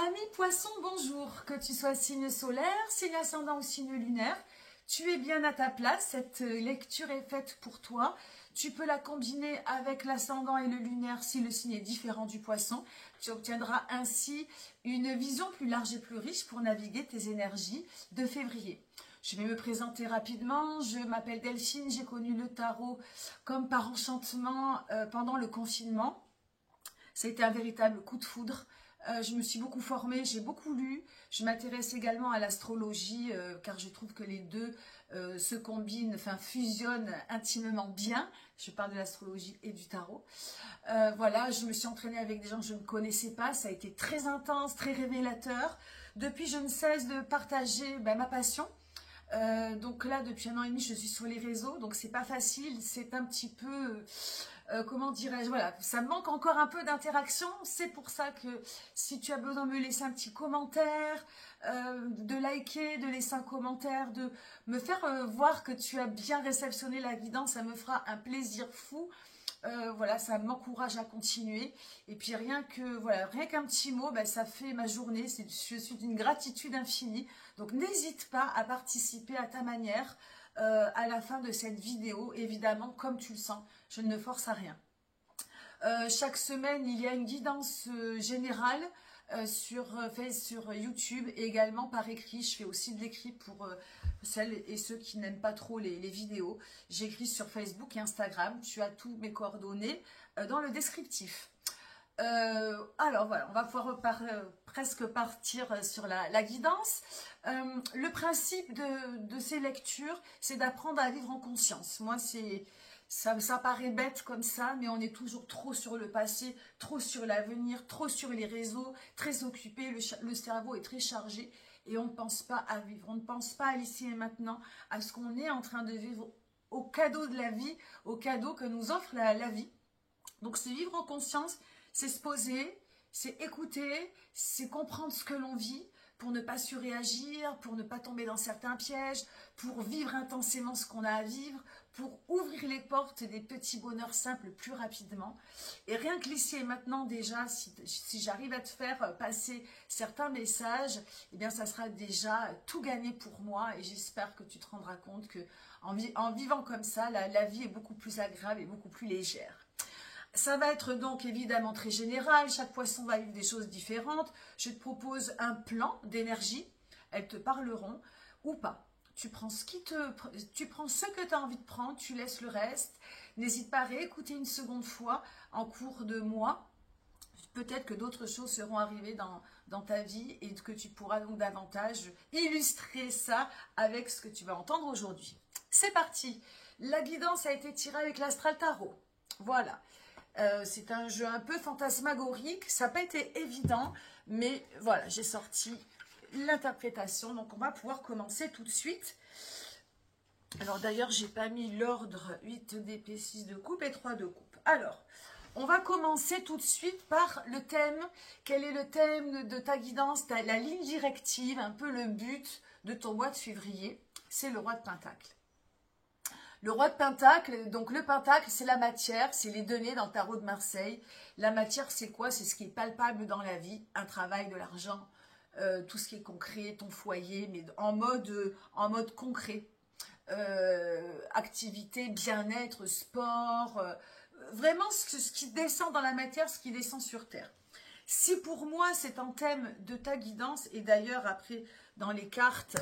Ami poisson, bonjour. Que tu sois signe solaire, signe ascendant ou signe lunaire, tu es bien à ta place. Cette lecture est faite pour toi. Tu peux la combiner avec l'ascendant et le lunaire si le signe est différent du poisson. Tu obtiendras ainsi une vision plus large et plus riche pour naviguer tes énergies de février. Je vais me présenter rapidement. Je m'appelle Delphine. J'ai connu le tarot comme par enchantement pendant le confinement. Ça a été un véritable coup de foudre. Je me suis beaucoup formée, j'ai beaucoup lu. Je m'intéresse également à l'astrologie car je trouve que les deux se combinent, enfin fusionnent intimement bien. Je parle de l'astrologie et du tarot. Voilà, je me suis entraînée avec des gens que je ne connaissais pas. Ça a été très intense, très révélateur. Depuis, je ne cesse de partager ma passion. Donc là, depuis 1 an et demi, je suis sur les réseaux. Donc, c'est pas facile. C'est un petit peu... comment dirais-je, voilà, ça manque encore un peu d'interaction. C'est pour ça que si tu as besoin de me laisser un petit commentaire, de liker, de laisser un commentaire, de me faire voir que tu as bien réceptionné la guidance, ça me fera un plaisir fou. Voilà, ça m'encourage à continuer. Et puis rien qu'un petit mot, ça fait ma journée. Je suis d'une gratitude infinie. Donc n'hésite pas à participer à ta manière. À la fin de cette vidéo, évidemment, comme tu le sens, je ne force à rien. Chaque semaine, il y a une guidance générale sur YouTube et également par écrit. Je fais aussi de l'écrit pour celles et ceux qui n'aiment pas trop les vidéos. J'écris sur Facebook et Instagram. Tu as tous mes coordonnées dans le descriptif. Alors voilà, on va pouvoir presque partir sur la guidance. Le principe de ces lectures, c'est d'apprendre à vivre en conscience. Moi, ça paraît bête comme ça, mais on est toujours trop sur le passé, trop sur l'avenir, trop sur les réseaux, très occupé, le cerveau est très chargé et on ne pense pas à vivre, on ne pense pas à l'ici et maintenant, à ce qu'on est en train de vivre, au cadeau de la vie, au cadeau que nous offre la vie. Donc c'est vivre en conscience, c'est se poser, c'est écouter, c'est comprendre ce que l'on vit pour ne pas surréagir, pour ne pas tomber dans certains pièges, pour vivre intensément ce qu'on a à vivre, pour ouvrir les portes des petits bonheurs simples plus rapidement. Et rien que l'ici et maintenant déjà, si j'arrive à te faire passer certains messages, eh bien ça sera déjà tout gagné pour moi et j'espère que tu te rendras compte que en vivant comme ça, la vie est beaucoup plus agréable et beaucoup plus légère. Ça va être donc évidemment très général, chaque poisson va vivre des choses différentes. Je te propose un plan d'énergie, elles te parleront ou pas. Tu prends ce que tu as envie de prendre, tu laisses le reste. N'hésite pas à réécouter une seconde fois en cours de mois. Peut-être que d'autres choses seront arrivées dans ta vie et que tu pourras donc davantage illustrer ça avec ce que tu vas entendre aujourd'hui. C'est parti. La guidance a été tirée avec l'Astral Tarot. Voilà. C'est un jeu un peu fantasmagorique, ça n'a pas été évident, mais voilà, j'ai sorti l'interprétation, donc on va pouvoir commencer tout de suite. Alors d'ailleurs, j'ai pas mis l'ordre 8 d'épée, 6 de coupe et 3 de coupe. Alors, on va commencer tout de suite par le thème. Quel est le thème de ta guidance, la ligne directive, un peu le but de ton mois de février? C'est le roi de Pentacle. Le roi de Pentacle, donc le Pentacle, c'est la matière, c'est les données dans le tarot de Marseille. La matière, c'est quoi? C'est ce qui est palpable dans la vie, un travail, de l'argent, tout ce qui est concret, ton foyer, mais en mode concret. Activité, bien-être, sport, vraiment ce qui descend dans la matière, ce qui descend sur terre. Si pour moi, c'est un thème de ta guidance, et d'ailleurs, après, dans les cartes...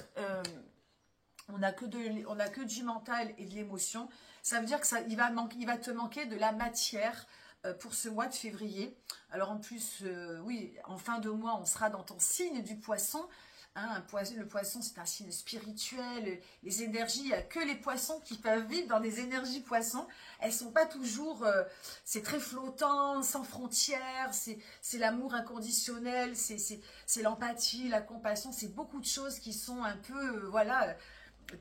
on n'a que du mental et de l'émotion. Ça veut dire qu'il va te manquer de la matière pour ce mois de février. Alors en plus, oui, en fin de mois, on sera dans ton signe du poisson. Hein, le poisson, c'est un signe spirituel. Les énergies, il n'y a que les poissons qui peuvent vivre dans des énergies poissons. Elles ne sont pas toujours... c'est très flottant, sans frontières. C'est l'amour inconditionnel. C'est l'empathie, la compassion. C'est beaucoup de choses qui sont un peu... voilà...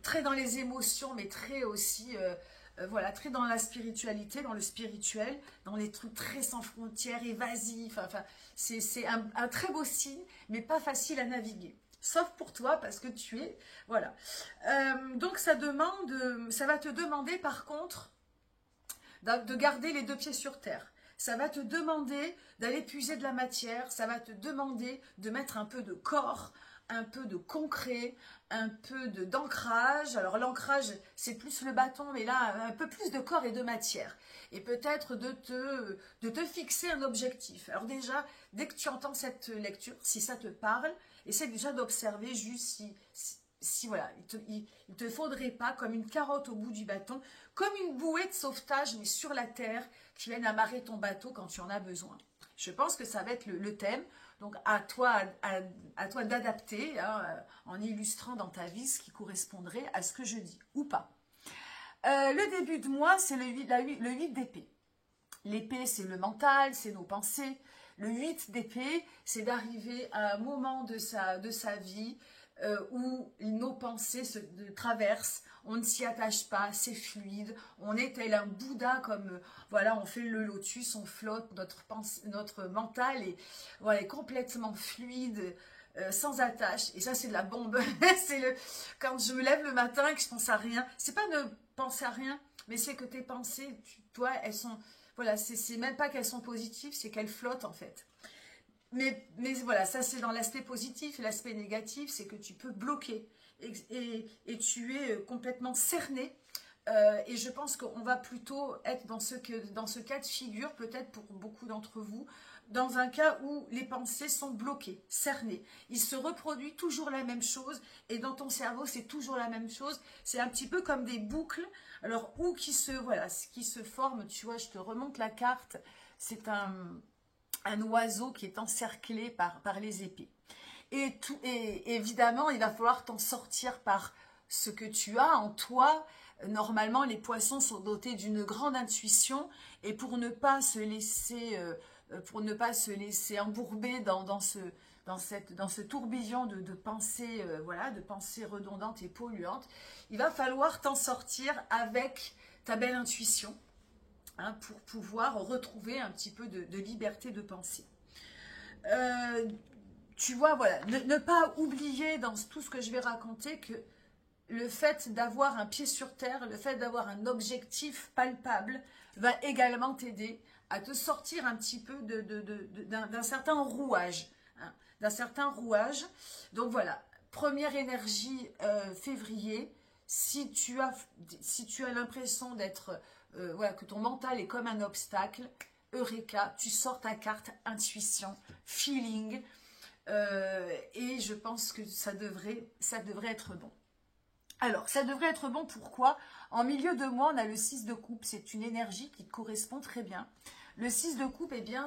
très dans les émotions, mais très aussi, voilà, très dans la spiritualité, dans le spirituel, dans les trucs très sans frontières, évasifs. Enfin, c'est un très beau signe, mais pas facile à naviguer. Sauf pour toi, parce que tu es, voilà. Donc, ça va te demander, par contre, de garder les deux pieds sur terre. ça va te demander d'aller puiser de la matière, ça va te demander de mettre un peu de corps, un peu de concret, un peu d'ancrage. Alors l'ancrage, c'est plus le bâton, mais là, un peu plus de corps et de matière. Et peut-être de te fixer un objectif. Alors déjà, dès que tu entends cette lecture, si ça te parle, essaie déjà d'observer juste si voilà, il te faudrait pas, comme une carotte au bout du bâton, comme une bouée de sauvetage, mais sur la terre, qui vienne amarrer ton bateau quand tu en as besoin. Je pense que ça va être le thème. Donc, à toi d'adapter, hein, en illustrant dans ta vie ce qui correspondrait à ce que je dis, ou pas. Le début de mois, c'est le 8 d'épée. L'épée, c'est le mental, c'est nos pensées. Le 8 d'épée, c'est d'arriver à un moment de sa vie où nos pensées se traversent, on ne s'y attache pas, c'est fluide, on est tel un Bouddha, comme voilà, on fait le lotus, on flotte, notre mental est, voilà, est complètement fluide, sans attache, et ça c'est de la bombe. C'est quand je me lève le matin et que je pense à rien, c'est pas ne penser à rien, mais c'est que tes pensées, toi, elles sont, voilà, c'est même pas qu'elles sont positives, c'est qu'elles flottent en fait. Mais voilà, ça c'est dans l'aspect positif. L'aspect négatif, c'est que tu peux bloquer et tu es complètement cerné. Et je pense qu'on va plutôt être dans ce cas de figure, peut-être pour beaucoup d'entre vous, dans un cas où les pensées sont bloquées, cernées. Il se reproduit toujours la même chose et dans ton cerveau, c'est toujours la même chose. C'est un petit peu comme des boucles, alors où qui se forment, tu vois, je te remonte la carte, c'est un oiseau qui est encerclé par les épées. Et évidemment, il va falloir t'en sortir par ce que tu as en toi. Normalement, les poissons sont dotés d'une grande intuition et pour ne pas se laisser embourber dans ce tourbillon de pensées, voilà, de pensées redondantes et polluantes, il va falloir t'en sortir avec ta belle intuition. Hein, pour pouvoir retrouver un petit peu de liberté de pensée. Tu vois, voilà, ne pas oublier dans tout ce que je vais raconter que le fait d'avoir un pied sur terre, le fait d'avoir un objectif palpable va également t'aider à te sortir un petit peu d'un certain rouage. Hein, d'un certain rouage. Donc voilà, première énergie février, si tu as l'impression d'être... voilà, que ton mental est comme un obstacle, Eureka, tu sors ta carte intuition, feeling, et je pense que ça devrait être bon. Alors, ça devrait être bon, pourquoi? En milieu de mois, on a le 6 de coupe, c'est une énergie qui te correspond très bien. Le 6 de coupe, eh bien,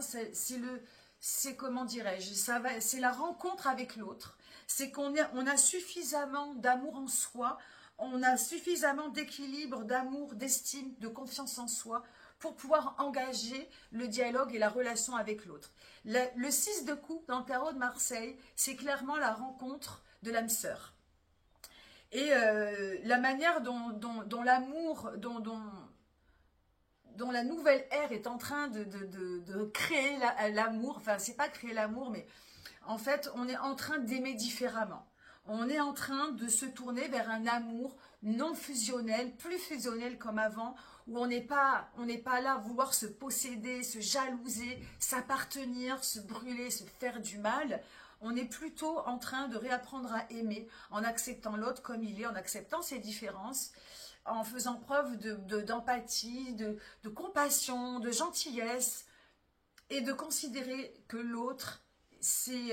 c'est comment dirais-je, c'est la rencontre avec l'autre, c'est qu'on a suffisamment d'amour en soi, on a suffisamment d'équilibre, d'amour, d'estime, de confiance en soi pour pouvoir engager le dialogue et la relation avec l'autre. Le 6 de coupe dans le tarot de Marseille, c'est clairement la rencontre de l'âme sœur. Et la manière dont l'amour, dont la nouvelle ère est en train de créer l'amour, enfin c'est pas créer l'amour, mais en fait on est en train d'aimer différemment. On est en train de se tourner vers un amour non fusionnel, plus fusionnel comme avant, où on n'est pas là à vouloir se posséder, se jalouser, s'appartenir, se brûler, se faire du mal. On est plutôt en train de réapprendre à aimer, en acceptant l'autre comme il est, en acceptant ses différences, en faisant preuve d'empathie, de compassion, de gentillesse, et de considérer que l'autre, c'est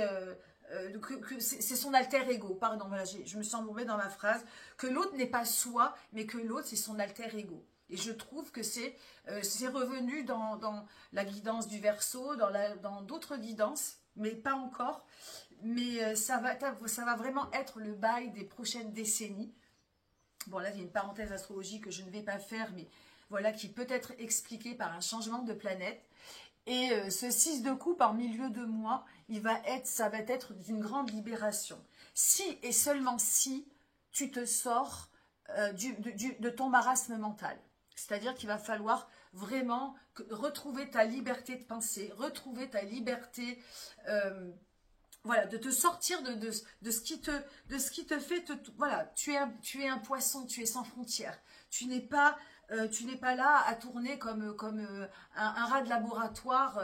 son alter ego, pardon, voilà, je me suis embourbée dans ma phrase, que l'autre n'est pas soi, mais que l'autre c'est son alter ego. Et je trouve que c'est revenu dans la guidance du Verseau, dans d'autres guidances, mais pas encore. Mais ça va vraiment être le bail des prochaines décennies. Bon, là, il y a une parenthèse astrologique que je ne vais pas faire, mais voilà, qui peut être expliquée par un changement de planète. Et ce 6 de coupe en milieu de mois, ça va être d'une grande libération. Si et seulement si tu te sors de ton marasme mental. C'est-à-dire qu'il va falloir vraiment retrouver ta liberté de penser, retrouver ta liberté, voilà, de te sortir de ce qui te fait, voilà, tu es un poisson, tu es sans frontières. Tu n'es pas Tu n'es pas là à tourner comme un rat de laboratoire,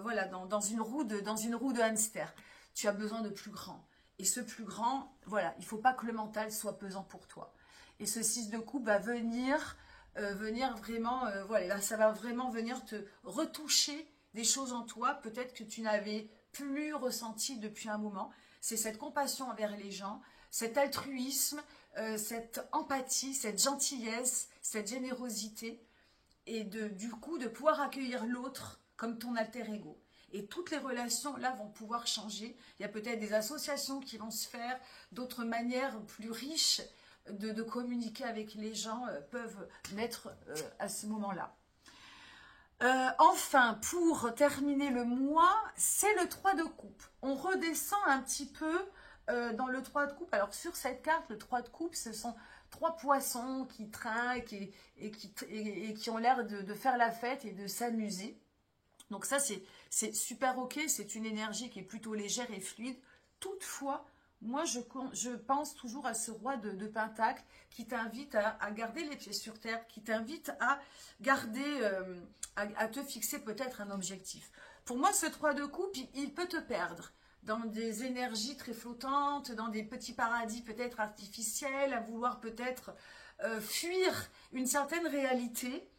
voilà, dans une roue de hamster. Tu as besoin de plus grand. Et ce plus grand, voilà, il ne faut pas que le mental soit pesant pour toi. Et ce 6 de coupe va venir vraiment, voilà, ça va vraiment venir te retoucher des choses en toi, peut-être que tu n'avais plus ressenti depuis un moment. C'est cette compassion envers les gens, cet altruisme, cette empathie, cette gentillesse, cette générosité, et du coup de pouvoir accueillir l'autre comme ton alter ego. Et toutes les relations là vont pouvoir changer. Il y a peut-être des associations qui vont se faire, d'autres manières plus riches de communiquer avec les gens peuvent naître à ce moment-là. Enfin, pour terminer le mois, c'est le 3 de coupe. On redescend un petit peu dans le 3 de coupe. Alors sur cette carte, le 3 de coupe, ce sont 3 poissons qui trinquent et qui ont l'air de faire la fête et de s'amuser. Donc ça, c'est super ok, c'est une énergie qui est plutôt légère et fluide. Toutefois, moi, je pense toujours à ce roi de Pentacle qui t'invite à garder les pieds sur terre, qui t'invite à garder, à te fixer peut-être un objectif. Pour moi, ce 3 de coupe, il peut te perdre dans des énergies très flottantes, dans des petits paradis peut-être artificiels, à vouloir peut-être fuir une certaine réalité.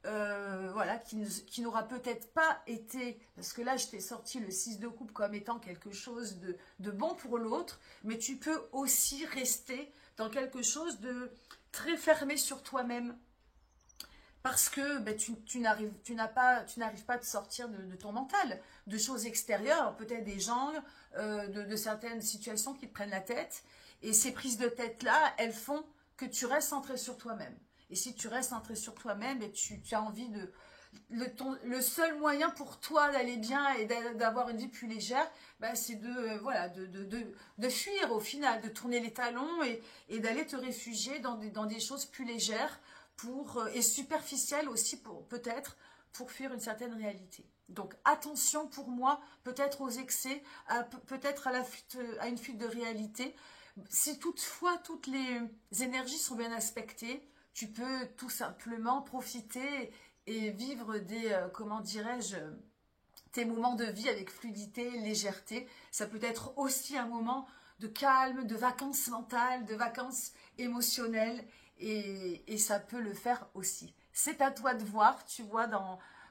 Voilà, qui n'aura peut-être pas été, parce que là je t'ai sorti le 6 de coupe comme étant quelque chose de bon pour l'autre, mais tu peux aussi rester dans quelque chose de très fermé sur toi-même, parce que ben, tu n'arrives pas à te sortir de ton mental, de choses extérieures, peut-être des gens, de certaines situations qui te prennent la tête, et ces prises de tête-là, elles font que tu restes centré sur toi-même. Et si tu restes centré sur toi-même, et tu as envie de... Le seul moyen pour toi d'aller bien et d'avoir une vie plus légère, bah, c'est voilà, de fuir au final, de tourner les talons et d'aller te réfugier dans des choses plus légères et superficielles aussi, peut-être, pour fuir une certaine réalité. Donc attention pour moi, peut-être aux excès, peut-être à une fuite de réalité. Si toutefois toutes les énergies sont bien aspectées, tu peux tout simplement profiter et vivre comment dirais-je, tes moments de vie avec fluidité, légèreté. Ça peut être aussi un moment de calme, de vacances mentales, de vacances émotionnelles, et ça peut le faire aussi. C'est à toi de voir, tu vois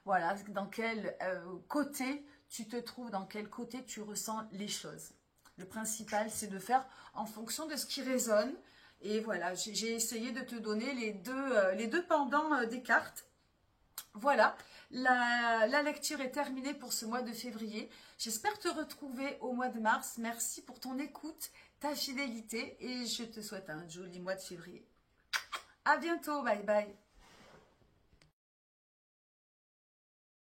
voilà, dans quel côté tu te trouves, dans quel côté tu ressens les choses. Le principal, c'est de faire en fonction de ce qui résonne. Et voilà, j'ai essayé de te donner les deux pendants des cartes. Voilà, la lecture est terminée pour ce mois de février. J'espère te retrouver au mois de mars. Merci pour ton écoute, ta fidélité et je te souhaite un joli mois de février. À bientôt, bye bye.